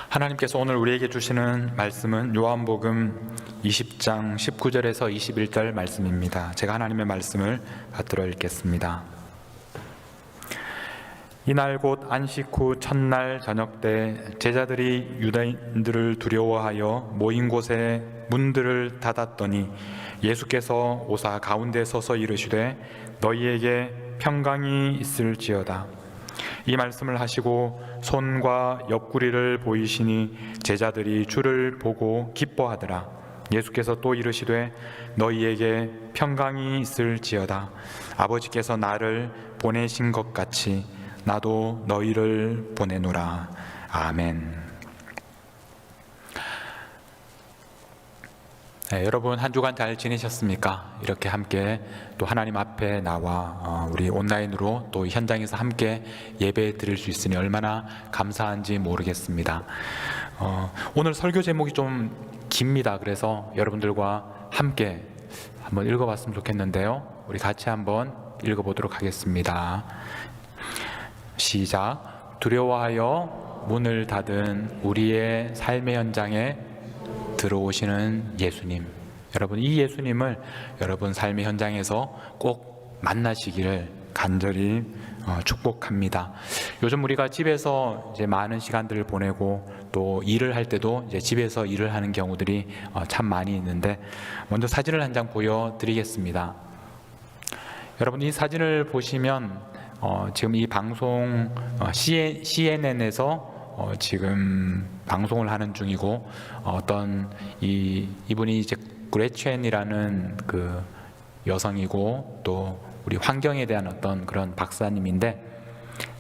하나님께서 오늘 우리에게 주시는 말씀은 요한복음 20장 19절에서 21절 말씀입니다. 제가 하나님의 말씀을 받들어 읽겠습니다. 이날 곧 안식 후 첫날 저녁 때 제자들이 유대인들을 두려워하여 모인 곳에 문들을 닫았더니 예수께서 오사 가운데 서서 이르시되 너희에게 평강이 있을지어다. 이 말씀을 하시고 손과 옆구리를 보이시니 제자들이 주를 보고 기뻐하더라. 예수께서 또 이르시되 너희에게 평강이 있을지어다. 아버지께서 나를 보내신 것 같이 나도 너희를 보내노라. 아멘. 네, 여러분 한 주간 잘 지내셨습니까? 이렇게 함께 또 하나님 앞에 나와 우리 온라인으로 또 현장에서 함께 예배 드릴 수 있으니 얼마나 감사한지 모르겠습니다. 오늘 설교 제목이 좀 깁니다. 그래서 여러분들과 함께 한번 읽어봤으면 좋겠는데요. 우리 같이 한번 읽어보도록 하겠습니다. 시작. 두려워하여 문을 닫은 우리의 삶의 현장에 들어오시는 예수님, 여러분 이 예수님을 여러분 삶의 현장에서 꼭 만나시기를 간절히 축복합니다. 요즘 우리가 집에서 이제 많은 시간들을 보내고 또 일을 할 때도 이제 집에서 일을 하는 경우들이 참 많이 있는데 먼저 사진을 한 장 보여드리겠습니다. 여러분 이 사진을 보시면 지금 이 방송 CNN에서 지금 방송을 하는 중이고 어떤 이분이 이제 그레첸이라는 그 여성이고 또 우리 환경에 대한 어떤 그런 박사님인데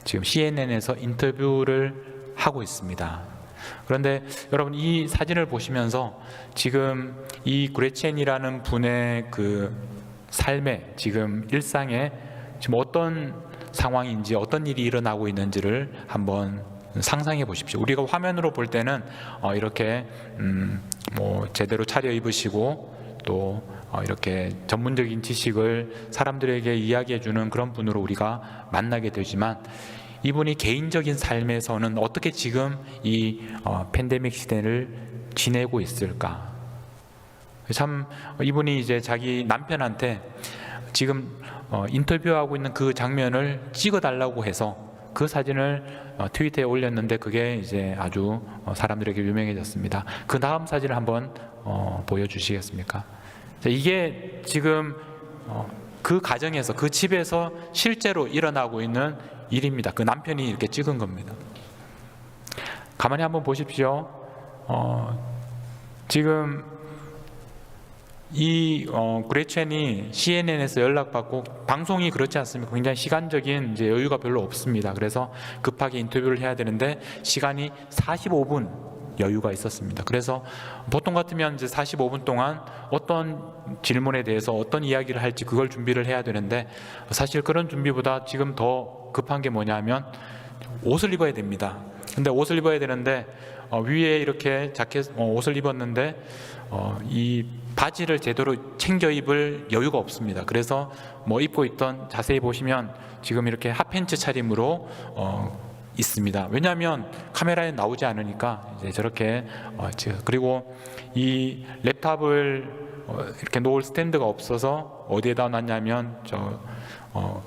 지금 CNN에서 인터뷰를 하고 있습니다. 그런데 여러분 이 사진을 보시면서 지금 이 그레첸이라는 분의 그 삶에 지금 일상에 지금 어떤 상황인지 어떤 일이 일어나고 있는지를 한번 상상해 보십시오. 우리가 화면으로 볼 때는 이렇게 제대로 차려 입으시고 또 이렇게 전문적인 지식을 사람들에게 이야기해 주는 그런 분으로 우리가 만나게 되지만 이분이 개인적인 삶에서는 어떻게 지금 이 팬데믹 시대를 지내고 있을까? 참 이분이 이제 자기 남편한테 지금 인터뷰하고 있는 그 장면을 찍어 달라고 해서 그 사진을 트위터에 올렸는데 그게 이제 아주 사람들에게 유명해졌습니다. 그 다음 사진을 한번 보여주시겠습니까? 이게 지금 그 가정에서 그 집에서 실제로 일어나고 있는 일입니다. 그 남편이 이렇게 찍은 겁니다. 가만히 한번 보십시오. 지금 이 그레첸이 CNN에서 연락받고 방송이 그렇지 않습니까? 굉장히 시간적인 이제 여유가 별로 없습니다. 그래서 급하게 인터뷰를 해야 되는데 시간이 45분 여유가 있었습니다. 그래서 보통 같으면 이제 45분 동안 어떤 질문에 대해서 어떤 이야기를 할지 그걸 준비를 해야 되는데 사실 그런 준비보다 지금 더 급한 게 뭐냐면 옷을 입어야 됩니다. 근데 옷을 입어야 되는데 위에 이렇게 자켓 옷을 입었는데 이 바지를 제대로 챙겨 입을 여유가 없습니다. 그래서 입고 있던 자세히 보시면 지금 이렇게 핫팬츠 차림으로 있습니다. 왜냐하면 카메라에 나오지 않으니까 이제 저렇게 그리고 이 랩탑을 이렇게 놓을 스탠드가 없어서 어디에다 놨냐면 저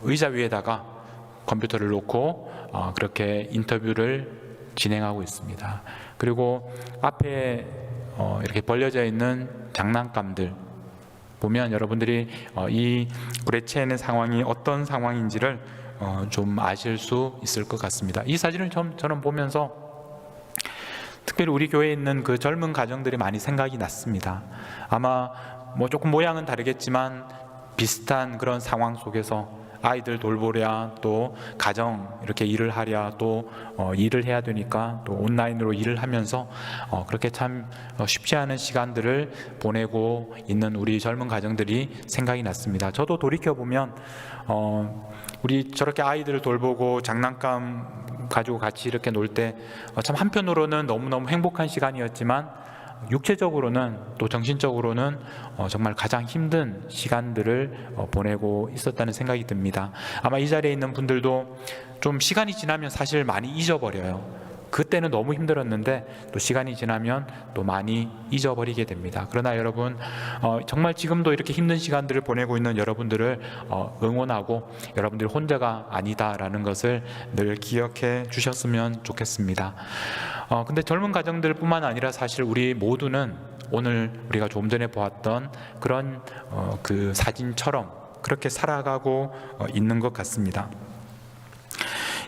의자 위에다가 컴퓨터를 놓고 그렇게 인터뷰를 진행하고 있습니다. 그리고 앞에 이렇게 벌려져 있는 장난감들 보면 여러분들이 이 그레첸의 상황이 어떤 상황인지를 좀 아실 수 있을 것 같습니다. 이 사진을 저는 보면서 특별히 우리 교회에 있는 그 젊은 가정들이 많이 생각이 났습니다. 아마 조금 모양은 다르겠지만 비슷한 그런 상황 속에서 아이들 돌보랴 또 가정 이렇게 일을 하랴 또 일을 해야 되니까 또 온라인으로 일을 하면서 그렇게 참 쉽지 않은 시간들을 보내고 있는 우리 젊은 가정들이 생각이 났습니다. 저도 돌이켜보면 우리 저렇게 아이들을 돌보고 장난감 가지고 같이 이렇게 놀 때 참 한편으로는 너무너무 행복한 시간이었지만 육체적으로는 또 정신적으로는 정말 가장 힘든 시간들을 보내고 있었다는 생각이 듭니다. 아마 이 자리에 있는 분들도 좀 시간이 지나면 사실 많이 잊어버려요. 그때는 너무 힘들었는데 또 시간이 지나면 또 많이 잊어버리게 됩니다. 그러나 여러분, 정말 지금도 이렇게 힘든 시간들을 보내고 있는 여러분들을 응원하고 여러분들이 혼자가 아니다라는 것을 늘 기억해 주셨으면 좋겠습니다. 근데 젊은 가정들 뿐만 아니라 사실 우리 모두는 오늘 우리가 조금 전에 보았던 그런 그 사진처럼 그렇게 살아가고 있는 것 같습니다.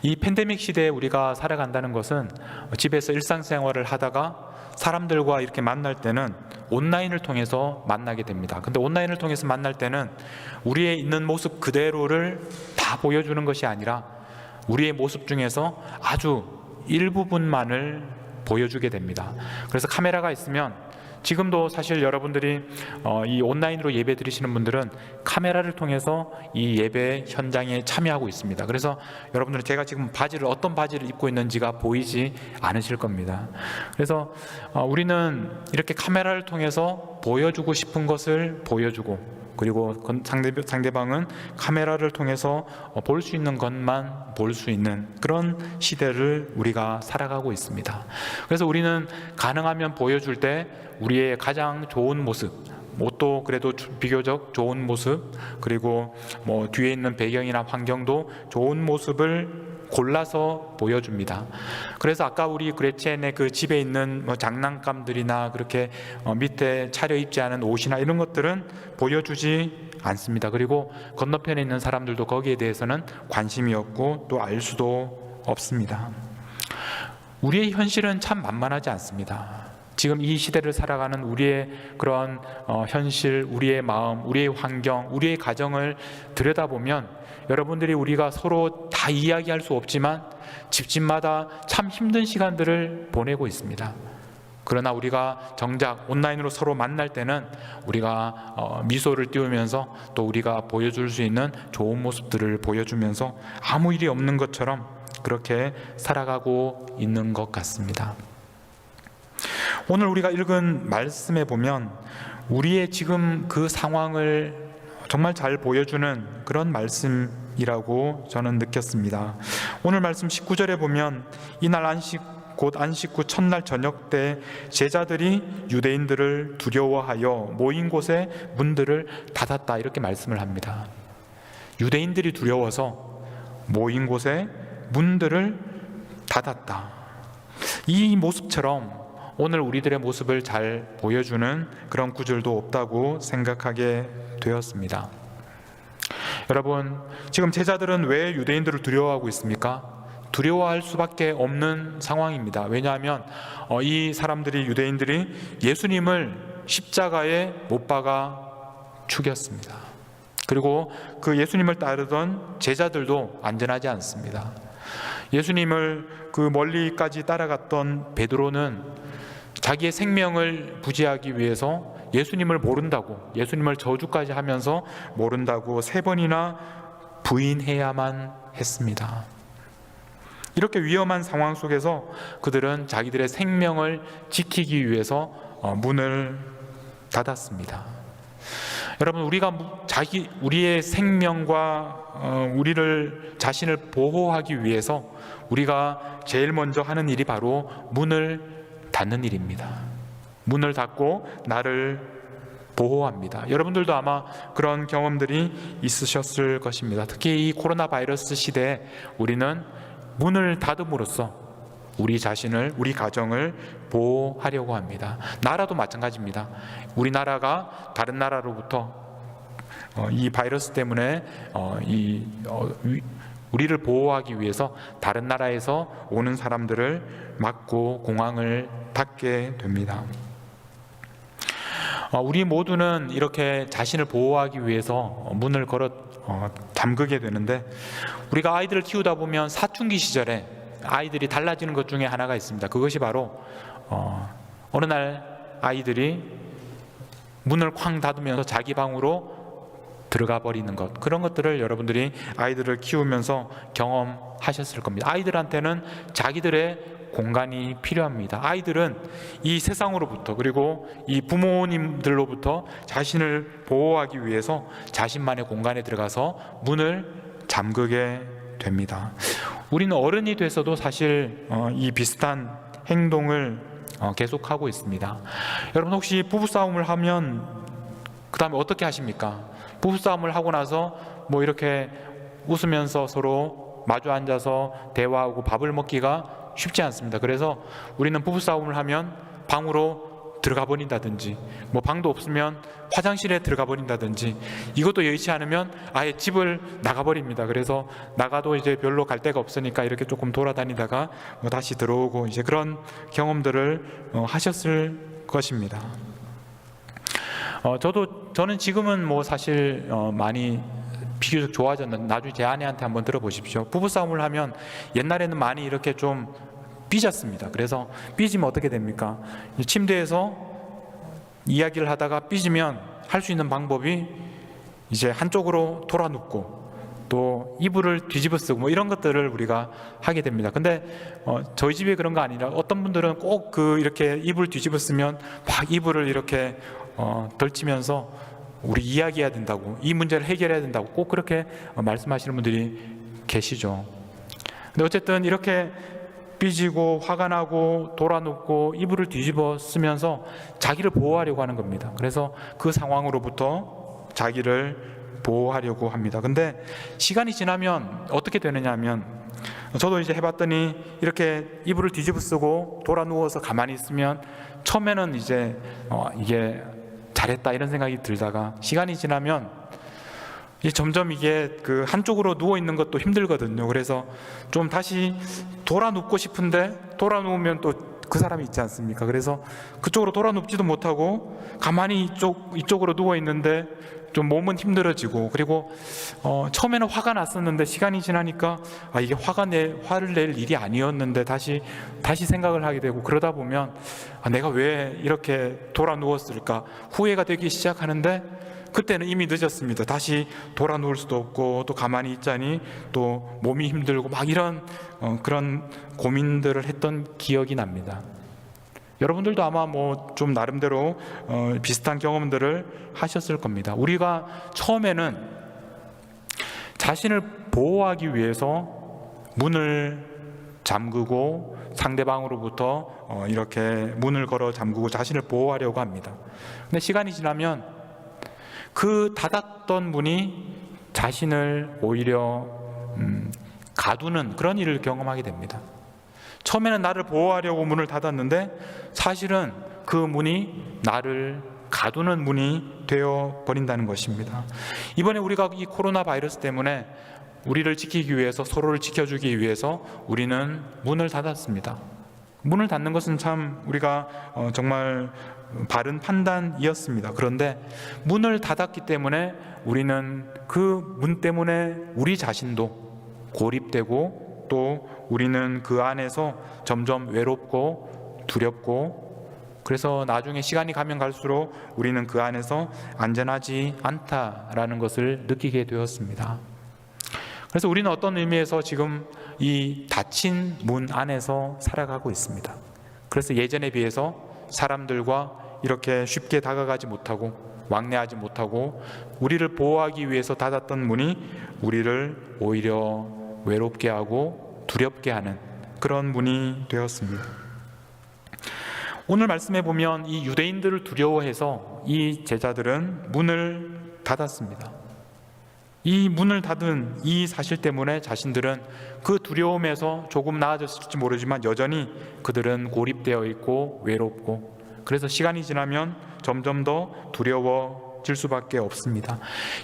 이 팬데믹 시대에 우리가 살아간다는 것은 집에서 일상생활을 하다가 사람들과 이렇게 만날 때는 온라인을 통해서 만나게 됩니다. 근데 온라인을 통해서 만날 때는 우리의 있는 모습 그대로를 다 보여주는 것이 아니라 우리의 모습 중에서 아주 일부분만을 보여주게 됩니다. 그래서 카메라가 있으면 지금도 사실 여러분들이 이 온라인으로 예배 드리시는 분들은 카메라를 통해서 이 예배 현장에 참여하고 있습니다. 그래서 여러분들은 제가 지금 어떤 바지를 입고 있는지가 보이지 않으실 겁니다. 그래서 우리는 이렇게 카메라를 통해서 보여주고 싶은 것을 보여주고, 그리고 상대방은 카메라를 통해서 볼 수 있는 것만 볼 수 있는 그런 시대를 우리가 살아가고 있습니다. 그래서 우리는 가능하면 보여줄 때 우리의 가장 좋은 모습, 옷도 그래도 비교적 좋은 모습, 그리고 뭐 뒤에 있는 배경이나 환경도 좋은 모습을 골라서 보여줍니다. 그래서 아까 우리 그레첸의 그 집에 있는 장난감들이나 그렇게 밑에 차려입지 않은 옷이나 이런 것들은 보여주지 않습니다. 그리고 건너편에 있는 사람들도 거기에 대해서는 관심이 없고 또 알 수도 없습니다. 우리의 현실은 참 만만하지 않습니다. 지금 이 시대를 살아가는 우리의 그런 현실, 우리의 마음, 우리의 환경, 우리의 가정을 들여다보면 여러분들이 우리가 서로 다 이야기할 수 없지만 집집마다 참 힘든 시간들을 보내고 있습니다. 그러나 우리가 정작 온라인으로 서로 만날 때는 우리가 미소를 띄우면서 또 우리가 보여줄 수 있는 좋은 모습들을 보여주면서 아무 일이 없는 것처럼 그렇게 살아가고 있는 것 같습니다. 오늘 우리가 읽은 말씀에 보면 우리의 지금 그 상황을 정말 잘 보여주는 그런 말씀이라고 저는 느꼈습니다. 오늘 말씀 19절에 보면 이날 곧 안식 후 첫날 저녁 때 제자들이 유대인들을 두려워하여 모인 곳에 문들을 닫았다, 이렇게 말씀을 합니다. 유대인들이 두려워서 모인 곳에 문들을 닫았다. 이 모습처럼 오늘 우리들의 모습을 잘 보여주는 그런 구절도 없다고 생각하게 되었습니다. 여러분, 지금 제자들은 왜 유대인들을 두려워하고 있습니까? 두려워할 수밖에 없는 상황입니다. 왜냐하면 이 사람들이, 유대인들이 예수님을 십자가에 못 박아 죽였습니다. 그리고 그 예수님을 따르던 제자들도 안전하지 않습니다. 예수님을 그 멀리까지 따라갔던 베드로는 자기의 생명을 부지하기 위해서 예수님을 모른다고, 예수님을 저주까지 하면서 모른다고 3번이나 부인해야만 했습니다. 이렇게 위험한 상황 속에서 그들은 자기들의 생명을 지키기 위해서 문을 닫았습니다. 여러분, 우리가 우리의 생명과 우리를 자신을 보호하기 위해서 우리가 제일 먼저 하는 일이 바로 문을 닫는 일입니다. 문을 닫고 나를 보호합니다. 여러분들도 아마 그런 경험들이 있으셨을 것입니다. 특히 이 코로나 바이러스 시대에 우리는 문을 닫음으로써 우리 자신을, 우리 가정을 보호하려고 합니다. 나라도 마찬가지입니다. 우리나라가 다른 나라로부터 이 바이러스 때문에 우리를 보호하기 위해서 다른 나라에서 오는 사람들을 막고 공항을 닫게 됩니다. 우리 모두는 이렇게 자신을 보호하기 위해서 문을 잠그게 되는데, 우리가 아이들을 키우다 보면 사춘기 시절에 아이들이 달라지는 것 중에 하나가 있습니다. 그것이 바로 어느 날 아이들이 문을 쾅 닫으면서 자기 방으로 들어가 버리는 것, 그런 것들을 여러분들이 아이들을 키우면서 경험하셨을 겁니다. 아이들한테는 자기들의 공간이 필요합니다. 아이들은 이 세상으로부터, 그리고 이 부모님들로부터 자신을 보호하기 위해서 자신만의 공간에 들어가서 문을 잠그게 됩니다. 우리는 어른이 돼서도 사실 이 비슷한 행동을 계속하고 있습니다. 여러분 혹시 부부싸움을 하면 그 다음에 어떻게 하십니까? 부부싸움을 하고 나서 뭐 이렇게 웃으면서 서로 마주 앉아서 대화하고 밥을 먹기가 쉽지 않습니다. 그래서 우리는 부부싸움을 하면 방으로 들어가 버린다든지, 뭐 방도 없으면 화장실에 들어가 버린다든지, 이것도 여의치 않으면 아예 집을 나가 버립니다. 그래서 나가도 이제 별로 갈 데가 없으니까 이렇게 조금 돌아다니다가 뭐 다시 들어오고, 이제 그런 경험들을 하셨을 것입니다. 저는 지금은 뭐 사실 많이 비교적 좋아졌는데, 나중에 제 아내한테 한번 들어보십시오. 부부싸움을 하면 옛날에는 많이 이렇게 좀 삐졌습니다. 그래서 삐지면 어떻게 됩니까? 침대에서 이야기를 하다가 삐지면 할 수 있는 방법이 이제 한쪽으로 돌아 눕고 또 이불을 뒤집어 쓰고 뭐 이런 것들을 우리가 하게 됩니다. 근데 저희 집에 그런 거 아니라 어떤 분들은 꼭 이렇게 이불 뒤집어 쓰면 막 이불을 이렇게 덜치면서 우리 이야기해야 된다고, 이 문제를 해결해야 된다고 꼭 그렇게 말씀하시는 분들이 계시죠. 근데 어쨌든 이렇게 삐지고 화가 나고 돌아눕고 이불을 뒤집어 쓰면서 자기를 보호하려고 하는 겁니다. 그래서 그 상황으로부터 자기를 보호하려고 합니다. 근데 시간이 지나면 어떻게 되느냐 하면, 저도 이제 해봤더니 이렇게 이불을 뒤집어 쓰고 돌아 누워서 가만히 있으면 처음에는 이제 이게 잘했다 이런 생각이 들다가 시간이 지나면 점점 이게 한쪽으로 누워 있는 것도 힘들거든요. 그래서 좀 다시 돌아 눕고 싶은데 돌아 누우면 또 그 사람이 있지 않습니까? 그래서 그쪽으로 돌아 눕지도 못하고 가만히 이쪽으로 누워 있는데 좀 몸은 힘들어지고, 그리고 처음에는 화가 났었는데 시간이 지나니까 이게 화를 낼 일이 아니었는데 다시 생각을 하게 되고, 그러다 보면 내가 왜 이렇게 돌아 누웠을까 후회가 되기 시작하는데, 그때는 이미 늦었습니다. 다시 돌아 누울 수도 없고 또 가만히 있자니 또 몸이 힘들고 막 이런 그런 고민들을 했던 기억이 납니다. 여러분들도 아마 뭐 좀 나름대로 비슷한 경험들을 하셨을 겁니다. 우리가 처음에는 자신을 보호하기 위해서 문을 잠그고 상대방으로부터 이렇게 문을 걸어 잠그고 자신을 보호하려고 합니다. 근데 시간이 지나면 그 닫았던 문이 자신을 오히려 가두는 그런 일을 경험하게 됩니다. 처음에는 나를 보호하려고 문을 닫았는데 사실은 그 문이 나를 가두는 문이 되어 버린다는 것입니다. 이번에 우리가 이 코로나 바이러스 때문에 우리를 지키기 위해서, 서로를 지켜주기 위해서 우리는 문을 닫았습니다. 문을 닫는 것은 참 우리가 정말 바른 판단이었습니다. 그런데 문을 닫았기 때문에 우리는 그 문 때문에 우리 자신도 고립되고 또 우리는 그 안에서 점점 외롭고 두렵고, 그래서 나중에 시간이 가면 갈수록 우리는 그 안에서 안전하지 않다라는 것을 느끼게 되었습니다. 그래서 우리는 어떤 의미에서 지금 이 닫힌 문 안에서 살아가고 있습니다. 그래서 예전에 비해서 사람들과 이렇게 쉽게 다가가지 못하고 왕래하지 못하고 우리를 보호하기 위해서 닫았던 문이 우리를 오히려 외롭게 하고 두렵게 하는 그런 문이 되었습니다. 오늘 말씀에 보면 이 유대인들을 두려워해서 이 제자들은 문을 닫았습니다. 이 문을 닫은 이 사실 때문에 자신들은 그 두려움에서 조금 나아졌을지 모르지만 여전히 그들은 고립되어 있고 외롭고, 그래서 시간이 지나면 점점 더 두려워질 수밖에 없습니다.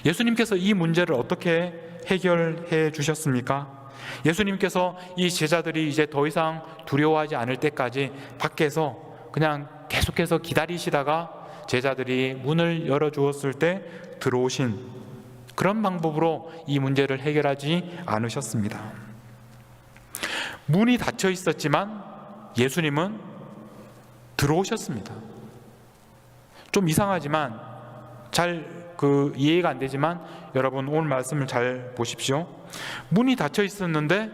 예수님께서 이 문제를 어떻게 해결해 주셨습니까? 예수님께서 이 제자들이 이제 더 이상 두려워하지 않을 때까지 밖에서 그냥 계속해서 기다리시다가 제자들이 문을 열어주었을 때 들어오신 그런 방법으로 이 문제를 해결하지 않으셨습니다. 문이 닫혀 있었지만 예수님은 들어오셨습니다. 좀 이상하지만 잘 이해가 안 되지만 여러분 오늘 말씀을 잘 보십시오. 문이 닫혀 있었는데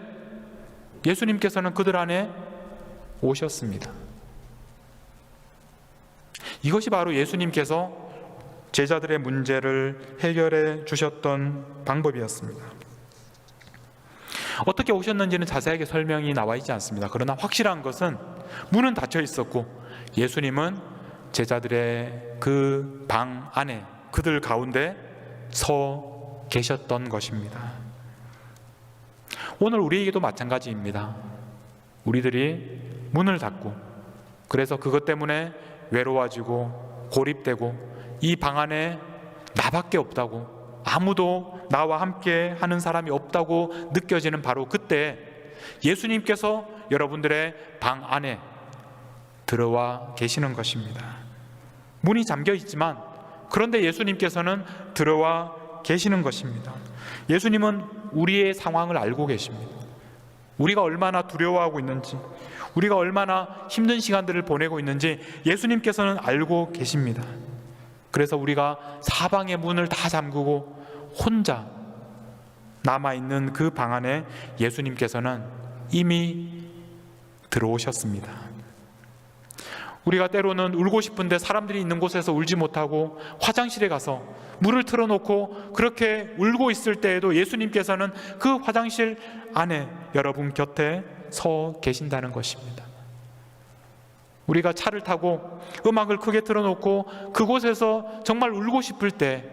예수님께서는 그들 안에 오셨습니다. 이것이 바로 예수님께서 제자들의 문제를 해결해 주셨던 방법이었습니다. 어떻게 오셨는지는 자세하게 설명이 나와 있지 않습니다. 그러나 확실한 것은 문은 닫혀 있었고 예수님은 제자들의 그 방 안에 그들 가운데 서 계셨던 것입니다. 오늘 우리에게도 마찬가지입니다. 우리들이 문을 닫고 그래서 그것 때문에 외로워지고 고립되고 이 방 안에 나밖에 없다고, 아무도 나와 함께 하는 사람이 없다고 느껴지는 바로 그때 예수님께서 여러분들의 방 안에 들어와 계시는 것입니다. 문이 잠겨 있지만 그런데 예수님께서는 들어와 계시는 것입니다. 예수님은 우리의 상황을 알고 계십니다. 우리가 얼마나 두려워하고 있는지, 우리가 얼마나 힘든 시간들을 보내고 있는지 예수님께서는 알고 계십니다. 그래서 우리가 사방의 문을 다 잠그고 혼자 남아있는 그 방 안에 예수님께서는 이미 들어오셨습니다. 우리가 때로는 울고 싶은데 사람들이 있는 곳에서 울지 못하고 화장실에 가서 물을 틀어놓고 그렇게 울고 있을 때에도 예수님께서는 그 화장실 안에 여러분 곁에 서 계신다는 것입니다. 우리가 차를 타고 음악을 크게 틀어놓고 그곳에서 정말 울고 싶을 때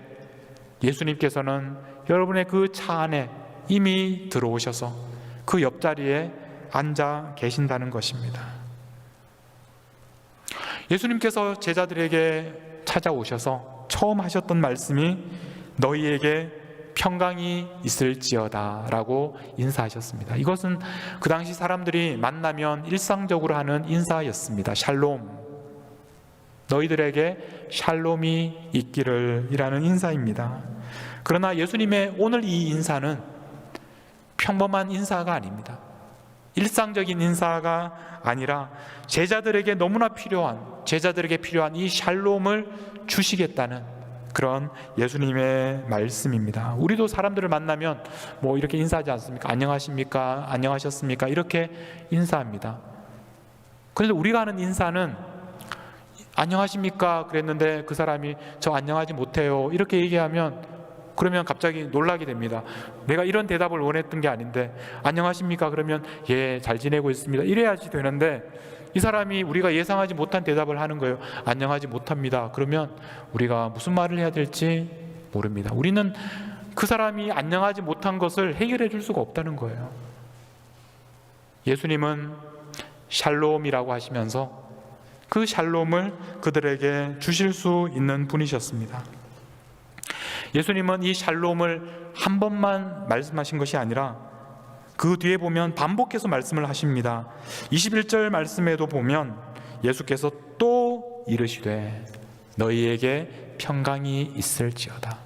예수님께서는 여러분의 그 차 안에 이미 들어오셔서 그 옆자리에 앉아 계신다는 것입니다. 예수님께서 제자들에게 찾아오셔서 처음 하셨던 말씀이 너희에게 평강이 있을지어다 라고 인사하셨습니다. 이것은 그 당시 사람들이 만나면 일상적으로 하는 인사였습니다. 샬롬, 너희들에게 샬롬이 있기를 이라는 인사입니다. 그러나 예수님의 오늘 이 인사는 평범한 인사가 아닙니다. 일상적인 인사가 아니라 제자들에게 너무나 제자들에게 필요한 이 샬롬을 주시겠다는 그런 예수님의 말씀입니다. 우리도 사람들을 만나면 뭐 이렇게 인사하지 않습니까? 안녕하십니까? 안녕하셨습니까? 이렇게 인사합니다. 그런데 우리가 하는 인사는 안녕하십니까? 그랬는데 그 사람이 저 안녕하지 못해요 이렇게 얘기하면 그러면 갑자기 놀라게 됩니다. 내가 이런 대답을 원했던 게 아닌데 안녕하십니까? 그러면 예, 잘 지내고 있습니다 이래야지 되는데 이 사람이 우리가 예상하지 못한 대답을 하는 거예요. 안녕하지 못합니다. 그러면 우리가 무슨 말을 해야 될지 모릅니다. 우리는 그 사람이 안녕하지 못한 것을 해결해 줄 수가 없다는 거예요. 예수님은 샬롬이라고 하시면서 그 샬롬을 그들에게 주실 수 있는 분이셨습니다. 예수님은 이 샬롬을 한 번만 말씀하신 것이 아니라 그 뒤에 보면 반복해서 말씀을 하십니다. 21절 말씀에도 보면 예수께서 또 이르시되 너희에게 평강이 있을지어다.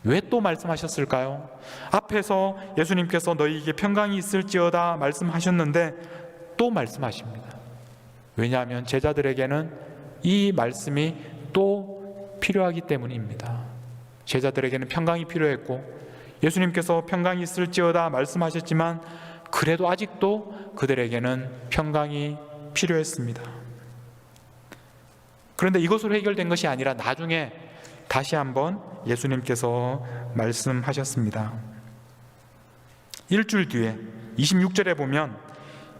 왜 또 말씀하셨을까요? 앞에서 예수님께서 너희에게 평강이 있을지어다 말씀하셨는데 또 말씀하십니다. 왜냐하면 제자들에게는 이 말씀이 또 필요하기 때문입니다. 제자들에게는 평강이 필요했고 예수님께서 평강이 있을지어다 말씀하셨지만 그래도 아직도 그들에게는 평강이 필요했습니다. 그런데 이것으로 해결된 것이 아니라 나중에 다시 한번 예수님께서 말씀하셨습니다. 일주일 뒤에 26절에 보면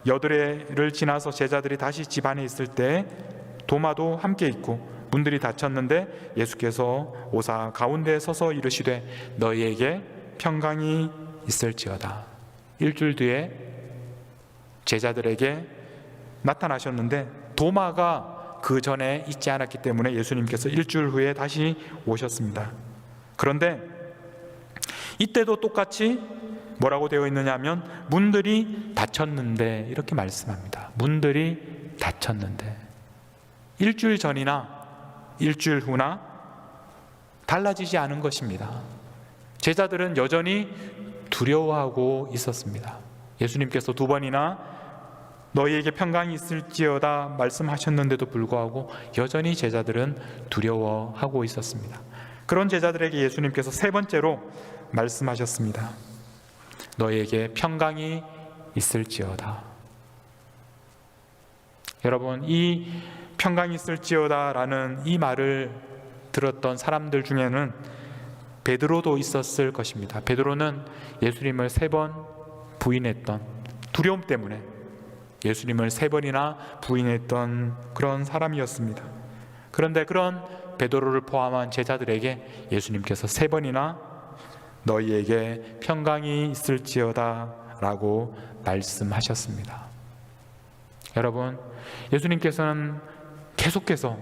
여드레를 지나서 제자들이 다시 집 안에 있을 때 도마도 함께 있고 문들이 닫혔는데 예수께서 오사 가운데 서서 이르시되 너희에게 평강이 있을지어다. 일주일 뒤에 제자들에게 나타나셨는데 도마가 그 전에 있지 않았기 때문에 예수님께서 일주일 후에 다시 오셨습니다. 그런데 이때도 똑같이 뭐라고 되어 있느냐 하면 문들이 닫혔는데 이렇게 말씀합니다. 문들이 닫혔는데 일주일 전이나 일주일 후나 달라지지 않은 것입니다. 제자들은 여전히 두려워하고 있었습니다. 예수님께서 두 번이나 너희에게 평강이 있을지어다 말씀하셨는데도 불구하고 여전히 제자들은 두려워하고 있었습니다. 그런 제자들에게 예수님께서 세 번째로 말씀하셨습니다. 너희에게 평강이 있을지어다. 여러분, 이 평강이 있을지어다 라는 이 말을 들었던 사람들 중에는 베드로도 있었을 것입니다. 베드로는 예수님을 3번 부인했던, 두려움 때문에 예수님을 3번이나 부인했던 그런 사람이었습니다. 그런데 그런 베드로를 포함한 제자들에게 예수님께서 3번이나 너희에게 평강이 있을지어다 라고 말씀하셨습니다. 여러분, 예수님께서는 계속해서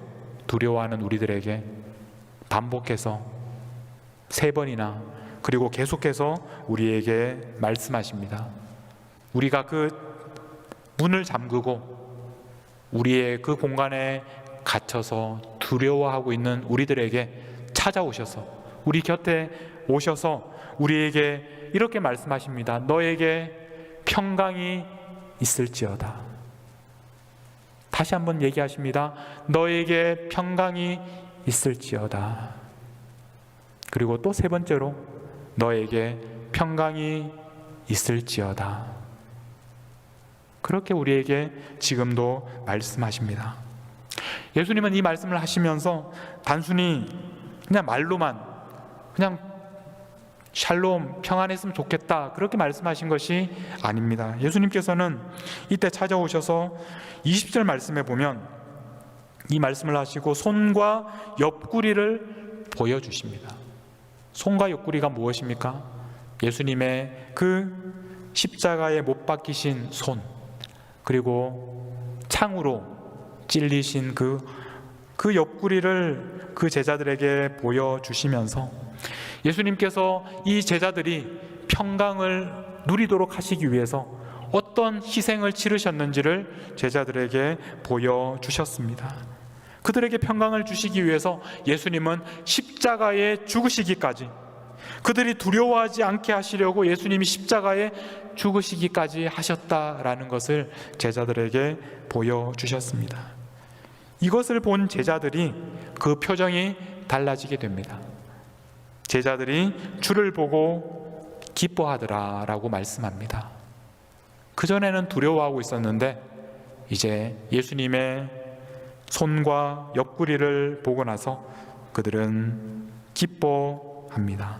두려워하는 우리들에게 반복해서 3번이나 그리고 계속해서 우리에게 말씀하십니다. 우리가 그 문을 잠그고 우리의 그 공간에 갇혀서 두려워하고 있는 우리들에게 찾아오셔서, 우리 곁에 오셔서 우리에게 이렇게 말씀하십니다. 너에게 평강이 있을지어다. 다시 한번 얘기하십니다. 너에게 평강이 있을지어다. 그리고 또 3번째로 너에게 평강이 있을지어다. 그렇게 우리에게 지금도 말씀하십니다. 예수님은 이 말씀을 하시면서 단순히 그냥 말로만 그냥 샬롬, 평안했으면 좋겠다 그렇게 말씀하신 것이 아닙니다. 예수님께서는 이때 찾아오셔서 20절 말씀에 보면 이 말씀을 하시고 손과 옆구리를 보여주십니다. 손과 옆구리가 무엇입니까? 예수님의 그 십자가에 못 박히신 손, 그리고 창으로 찔리신 그 옆구리를 그 제자들에게 보여주시면서 예수님께서 이 제자들이 평강을 누리도록 하시기 위해서 어떤 희생을 치르셨는지를 제자들에게 보여주셨습니다. 그들에게 평강을 주시기 위해서 예수님은 십자가에 죽으시기까지, 그들이 두려워하지 않게 하시려고 예수님이 십자가에 죽으시기까지 하셨다라는 것을 제자들에게 보여주셨습니다. 이것을 본 제자들이 그 표정이 달라지게 됩니다. 제자들이 주를 보고 기뻐하더라 라고 말씀합니다. 그전에는 두려워하고 있었는데 이제 예수님의 손과 옆구리를 보고 나서 그들은 기뻐합니다.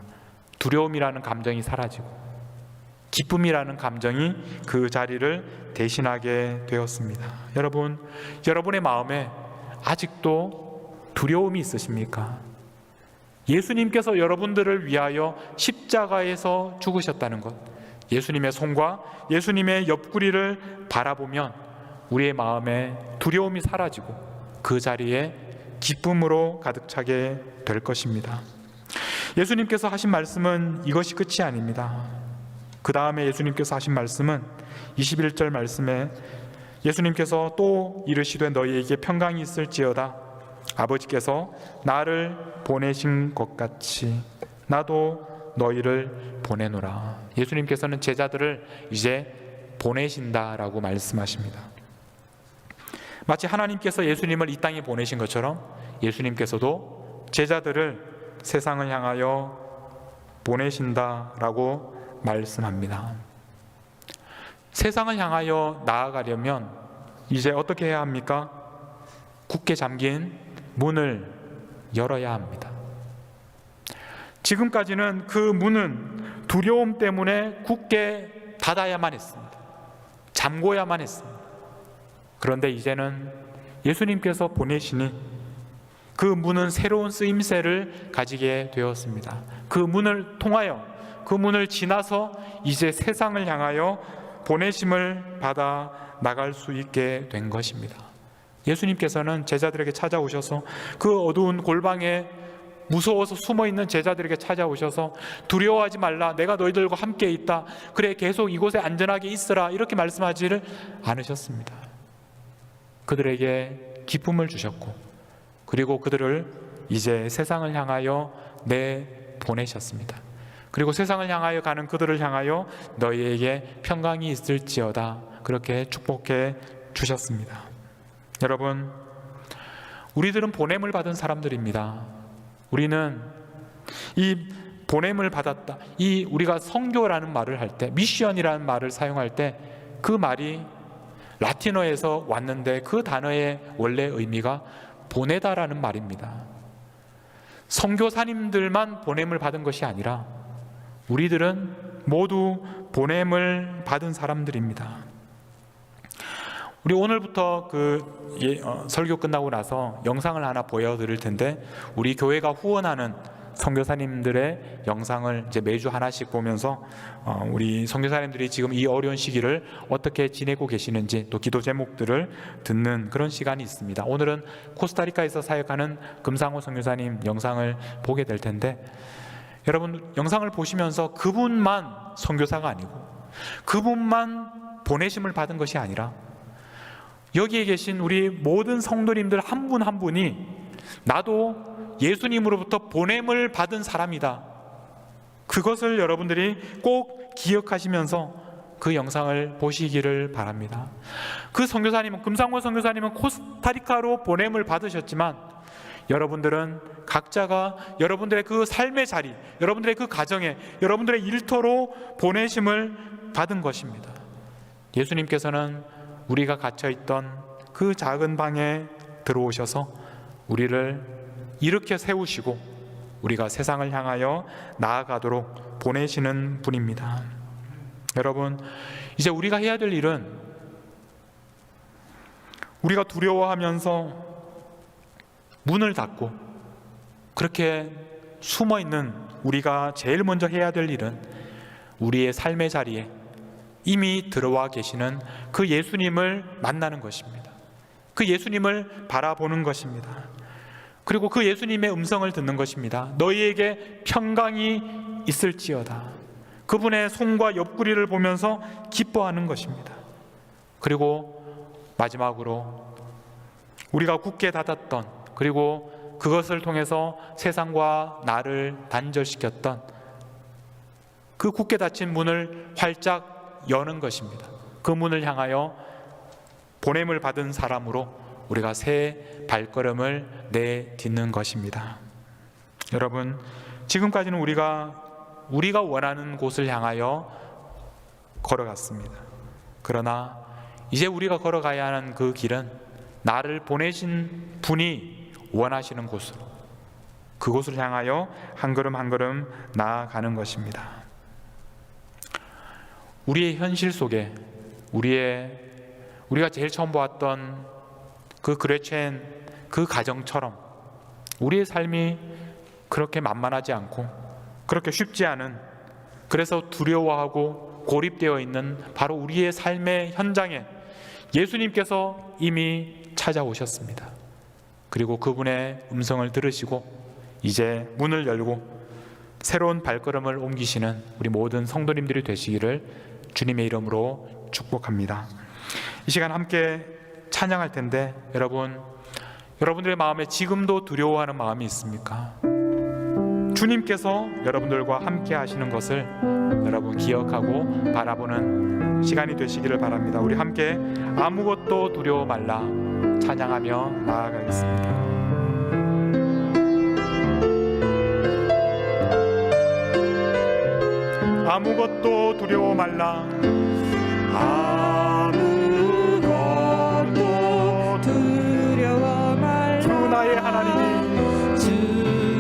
두려움이라는 감정이 사라지고 기쁨이라는 감정이 그 자리를 대신하게 되었습니다. 여러분, 여러분의 마음에 아직도 두려움이 있으십니까? 예수님께서 여러분들을 위하여 십자가에서 죽으셨다는 것, 예수님의 손과 예수님의 옆구리를 바라보면 우리의 마음에 두려움이 사라지고 그 자리에 기쁨으로 가득 차게 될 것입니다. 예수님께서 하신 말씀은 이것이 끝이 아닙니다. 그 다음에 예수님께서 하신 말씀은 21절 말씀에 예수님께서 또 이르시되 너희에게 평강이 있을지어다. 아버지께서 나를 보내신 것 같이 나도 너희를 보내노라. 예수님께서는 제자들을 이제 보내신다라고 말씀하십니다. 마치 하나님께서 예수님을 이 땅에 보내신 것처럼 예수님께서도 제자들을 세상을 향하여 보내신다라고 말씀합니다. 세상을 향하여 나아가려면 이제 어떻게 해야 합니까? 굳게 잠긴 문을 열어야 합니다. 지금까지는 그 문은 두려움 때문에 굳게 닫아야만 했습니다. 잠궈야만 했습니다. 그런데 이제는 예수님께서 보내시니 그 문은 새로운 쓰임새를 가지게 되었습니다. 그 문을 통하여, 그 문을 지나서 이제 세상을 향하여 보내심을 받아 나갈 수 있게 된 것입니다. 예수님께서는 제자들에게 찾아오셔서 그 어두운 골방에 무서워서 숨어있는 제자들에게 찾아오셔서 두려워하지 말라, 내가 너희들과 함께 있다, 그래 계속 이곳에 안전하게 있으라, 이렇게 말씀하지를 않으셨습니다. 그들에게 기쁨을 주셨고, 그리고 그들을 이제 세상을 향하여 내보내셨습니다. 그리고 세상을 향하여 가는 그들을 향하여 너희에게 평강이 있을지어다, 그렇게 축복해 주셨습니다. 여러분, 우리들은 보냄을 받은 사람들입니다. 우리는 이 보냄을 받았다, 이 우리가 선교라는 말을 할 때, 미션이라는 말을 사용할 때 그 말이 라틴어에서 왔는데 그 단어의 원래 의미가 보내다라는 말입니다. 선교사님들만 보냄을 받은 것이 아니라 우리들은 모두 보냄을 받은 사람들입니다. 우리 오늘부터 설교 끝나고 나서 영상을 하나 보여드릴 텐데, 우리 교회가 후원하는 선교사님들의 영상을 이제 매주 하나씩 보면서 우리 선교사님들이 지금 이 어려운 시기를 어떻게 지내고 계시는지, 또 기도 제목들을 듣는 그런 시간이 있습니다. 오늘은 코스타리카에서 사역하는 금상호 선교사님 영상을 보게 될 텐데, 여러분 영상을 보시면서 그분만 선교사가 아니고 그분만 보내심을 받은 것이 아니라 여기에 계신 우리 모든 성도님들 한 분 한 분이 나도 예수님으로부터 보냄을 받은 사람이다, 그것을 여러분들이 꼭 기억하시면서 그 영상을 보시기를 바랍니다. 그 선교사님은, 금상호 선교사님은 코스타리카로 보냄을 받으셨지만 여러분들은 각자가 여러분들의 그 삶의 자리, 여러분들의 그 가정에, 여러분들의 일터로 보내심을 받은 것입니다. 예수님께서는 우리가 갇혀있던 그 작은 방에 들어오셔서 우리를 일으켜 세우시고 우리가 세상을 향하여 나아가도록 보내시는 분입니다. 여러분, 이제 우리가 해야 될 일은, 우리가 두려워하면서 문을 닫고 그렇게 숨어있는 우리가 제일 먼저 해야 될 일은 우리의 삶의 자리에 이미 들어와 계시는 그 예수님을 만나는 것입니다. 그 예수님을 바라보는 것입니다. 그리고 그 예수님의 음성을 듣는 것입니다. 너희에게 평강이 있을지어다. 그분의 손과 옆구리를 보면서 기뻐하는 것입니다. 그리고 마지막으로 우리가 굳게 닫았던, 그리고 그것을 통해서 세상과 나를 단절시켰던 그 굳게 닫힌 문을 활짝 여는 것입니다. 그 문을 향하여 보냄을 받은 사람으로 우리가 새 발걸음을 내딛는 것입니다. 여러분, 지금까지는 우리가 원하는 곳을 향하여 걸어갔습니다. 그러나 이제 우리가 걸어가야 하는 그 길은 나를 보내신 분이 원하시는 곳으로, 그곳을 향하여 한 걸음 한 걸음 나아가는 것입니다. 우리의 현실 속에 우리가 제일 처음 보았던 그 그레첸 그 가정처럼 우리의 삶이 그렇게 만만하지 않고 그렇게 쉽지 않은, 그래서 두려워하고 고립되어 있는 바로 우리의 삶의 현장에 예수님께서 이미 찾아오셨습니다. 그리고 그분의 음성을 들으시고 이제 문을 열고 새로운 발걸음을 옮기시는 우리 모든 성도님들이 되시기를 주님의 이름으로 축복합니다. 이 시간 함께 찬양할 텐데, 여러분들의 마음에 지금도 두려워하는 마음이 있습니까? 주님께서 여러분들과 함께 하시는 것을 여러분 기억하고 바라보는 시간이 되시기를 바랍니다. 우리 함께 아무것도 두려워 말라 찬양하며 나아가겠습니다. 아무것도 두려워 말라. 아무것도 두려워 말라. 주 나의 하나님이, 주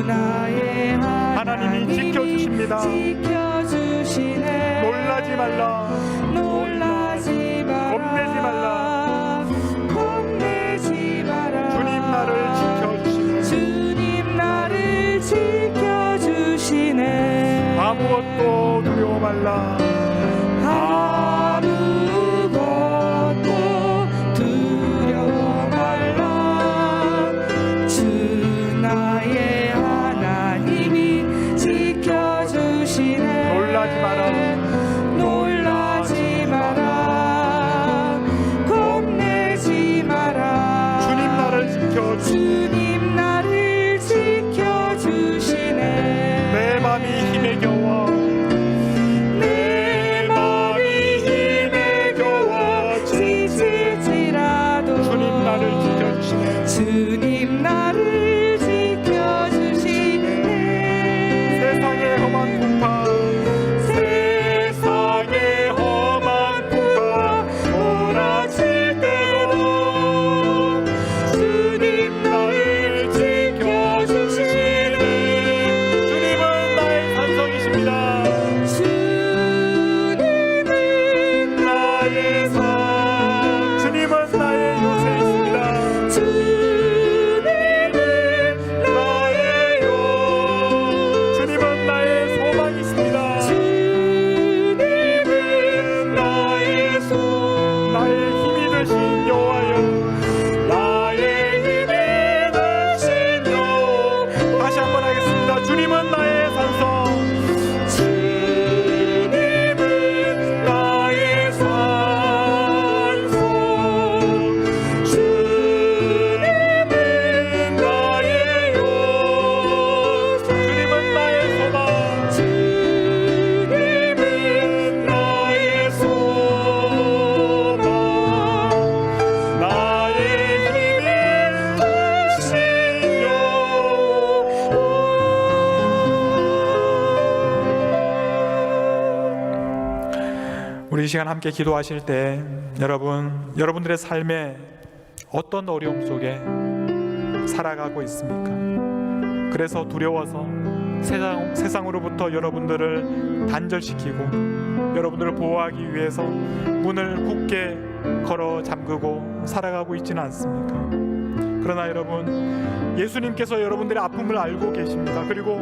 나의 하나님이 지켜주십니다. 지켜주시네. 놀라지 말라. 놀라지 마라. 겁내지 말라. 겁내지 마라. 주님 나를 지켜주시네. 주님 나를 지켜주시네. 아무것도 두려워 말라. 아무것도 두려워 말라. 주 나의 하나님이 지켜주시네. 놀라지 마라. 놀라지 마라. 겁내지 마라. 주님 나를 지켜주시네. 주님 나를 지켜주시네. 내 맘이 힘에 겨워, 내 맘이 힘에 겨워 지칠지라도 주님 나를 지켜주시네. 주님 나를 지켜주시네. 세상의 험한 풍파, 세상의 험한 풍파 몰아칠 때도 주님 나를 지켜주시네. 주님은 나의 산성이십니다. 주님은 이 시간 함께 기도하실 때 여러분들의 삶에 어떤 어려움 속에 살아가고 있습니까? 그래서 두려워서 세상으로부터 여러분들을 단절시키고 여러분들을 보호하기 위해서 문을 굳게 걸어 잠그고 살아가고 있지는 않습니까? 그러나 여러분, 예수님께서 여러분들의 아픔을 알고 계십니다. 그리고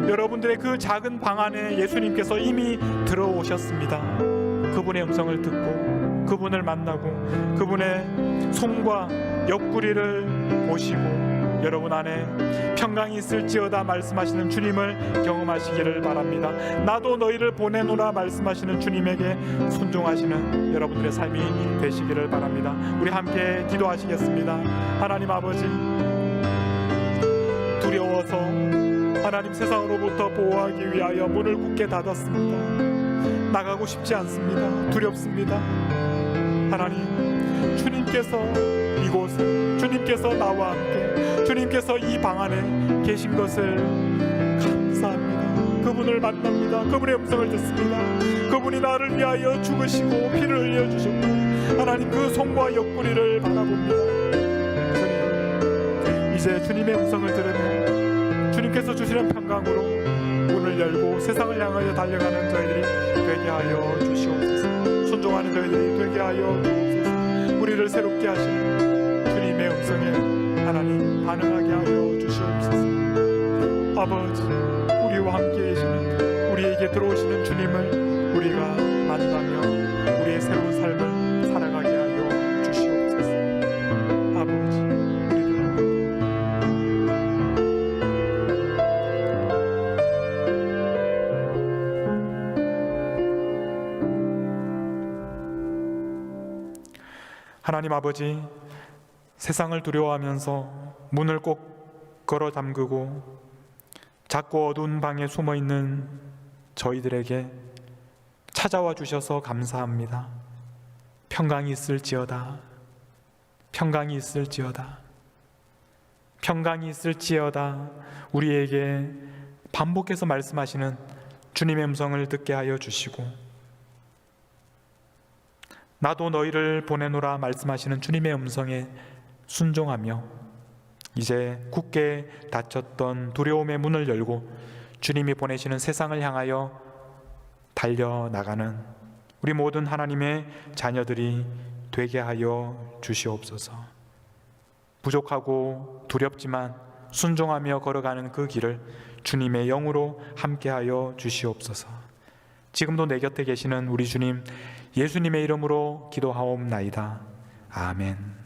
여러분들의 그 작은 방 안에 예수님께서 이미 들어오셨습니다. 그분의 음성을 듣고 그분을 만나고 그분의 손과 옆구리를 보시고 여러분 안에 평강이 있을지어다 말씀하시는 주님을 경험하시기를 바랍니다. 나도 너희를 보내노라 말씀하시는 주님에게 순종하시는 여러분들의 삶이 되시기를 바랍니다. 우리 함께 기도하시겠습니다. 하나님 아버지, 두려워서 하나님 세상으로부터 보호하기 위하여 문을 굳게 닫았습니다. 나가고 싶지 않습니다. 두렵습니다. 하나님, 주님께서 이곳에, 주님께서 나와 함께, 주님께서 이 방 안에 계신 것을 감사합니다. 그분을 만납니다. 그분의 음성을 듣습니다. 그분이 나를 위하여 죽으시고 피를 흘려주셨고 하나님 그 손과 옆구리를 바라봅니다. 주님, 이제 주님의 음성을 들으며 주님께서 주시는 평강으로 문을 열고 세상을 향하여 달려가는 저희들이 되게 하여 주시옵소서. 순종하는 저희들이 되게 하여 주옵소서. 우리를 새롭게 하시는 주님의 음성에 하나님 반응하게 하여 주시옵소서. 아버지, 우리와 함께 계시는 우리에게 들어오시는 주님을 우리가 만나며 우리의 새로운 삶을 살아가게 하여 주시옵소서. 아버지, 우리를 하나님 아버지, 세상을 두려워하면서 문을 꼭 걸어 잠그고 작고 어두운 방에 숨어 있는 저희들에게 찾아와 주셔서 감사합니다. 평강이 있을지어다, 평강이 있을지어다, 평강이 있을지어다. 우리에게 반복해서 말씀하시는 주님의 음성을 듣게 하여 주시고, 나도 너희를 보내노라 말씀하시는 주님의 음성에 순종하며 이제 굳게 닫혔던 두려움의 문을 열고 주님이 보내시는 세상을 향하여 달려나가는 우리 모든 하나님의 자녀들이 되게 하여 주시옵소서. 부족하고 두렵지만 순종하며 걸어가는 그 길을 주님의 영으로 함께하여 주시옵소서. 지금도 내 곁에 계시는 우리 주님 예수님의 이름으로 기도하옵나이다. 아멘.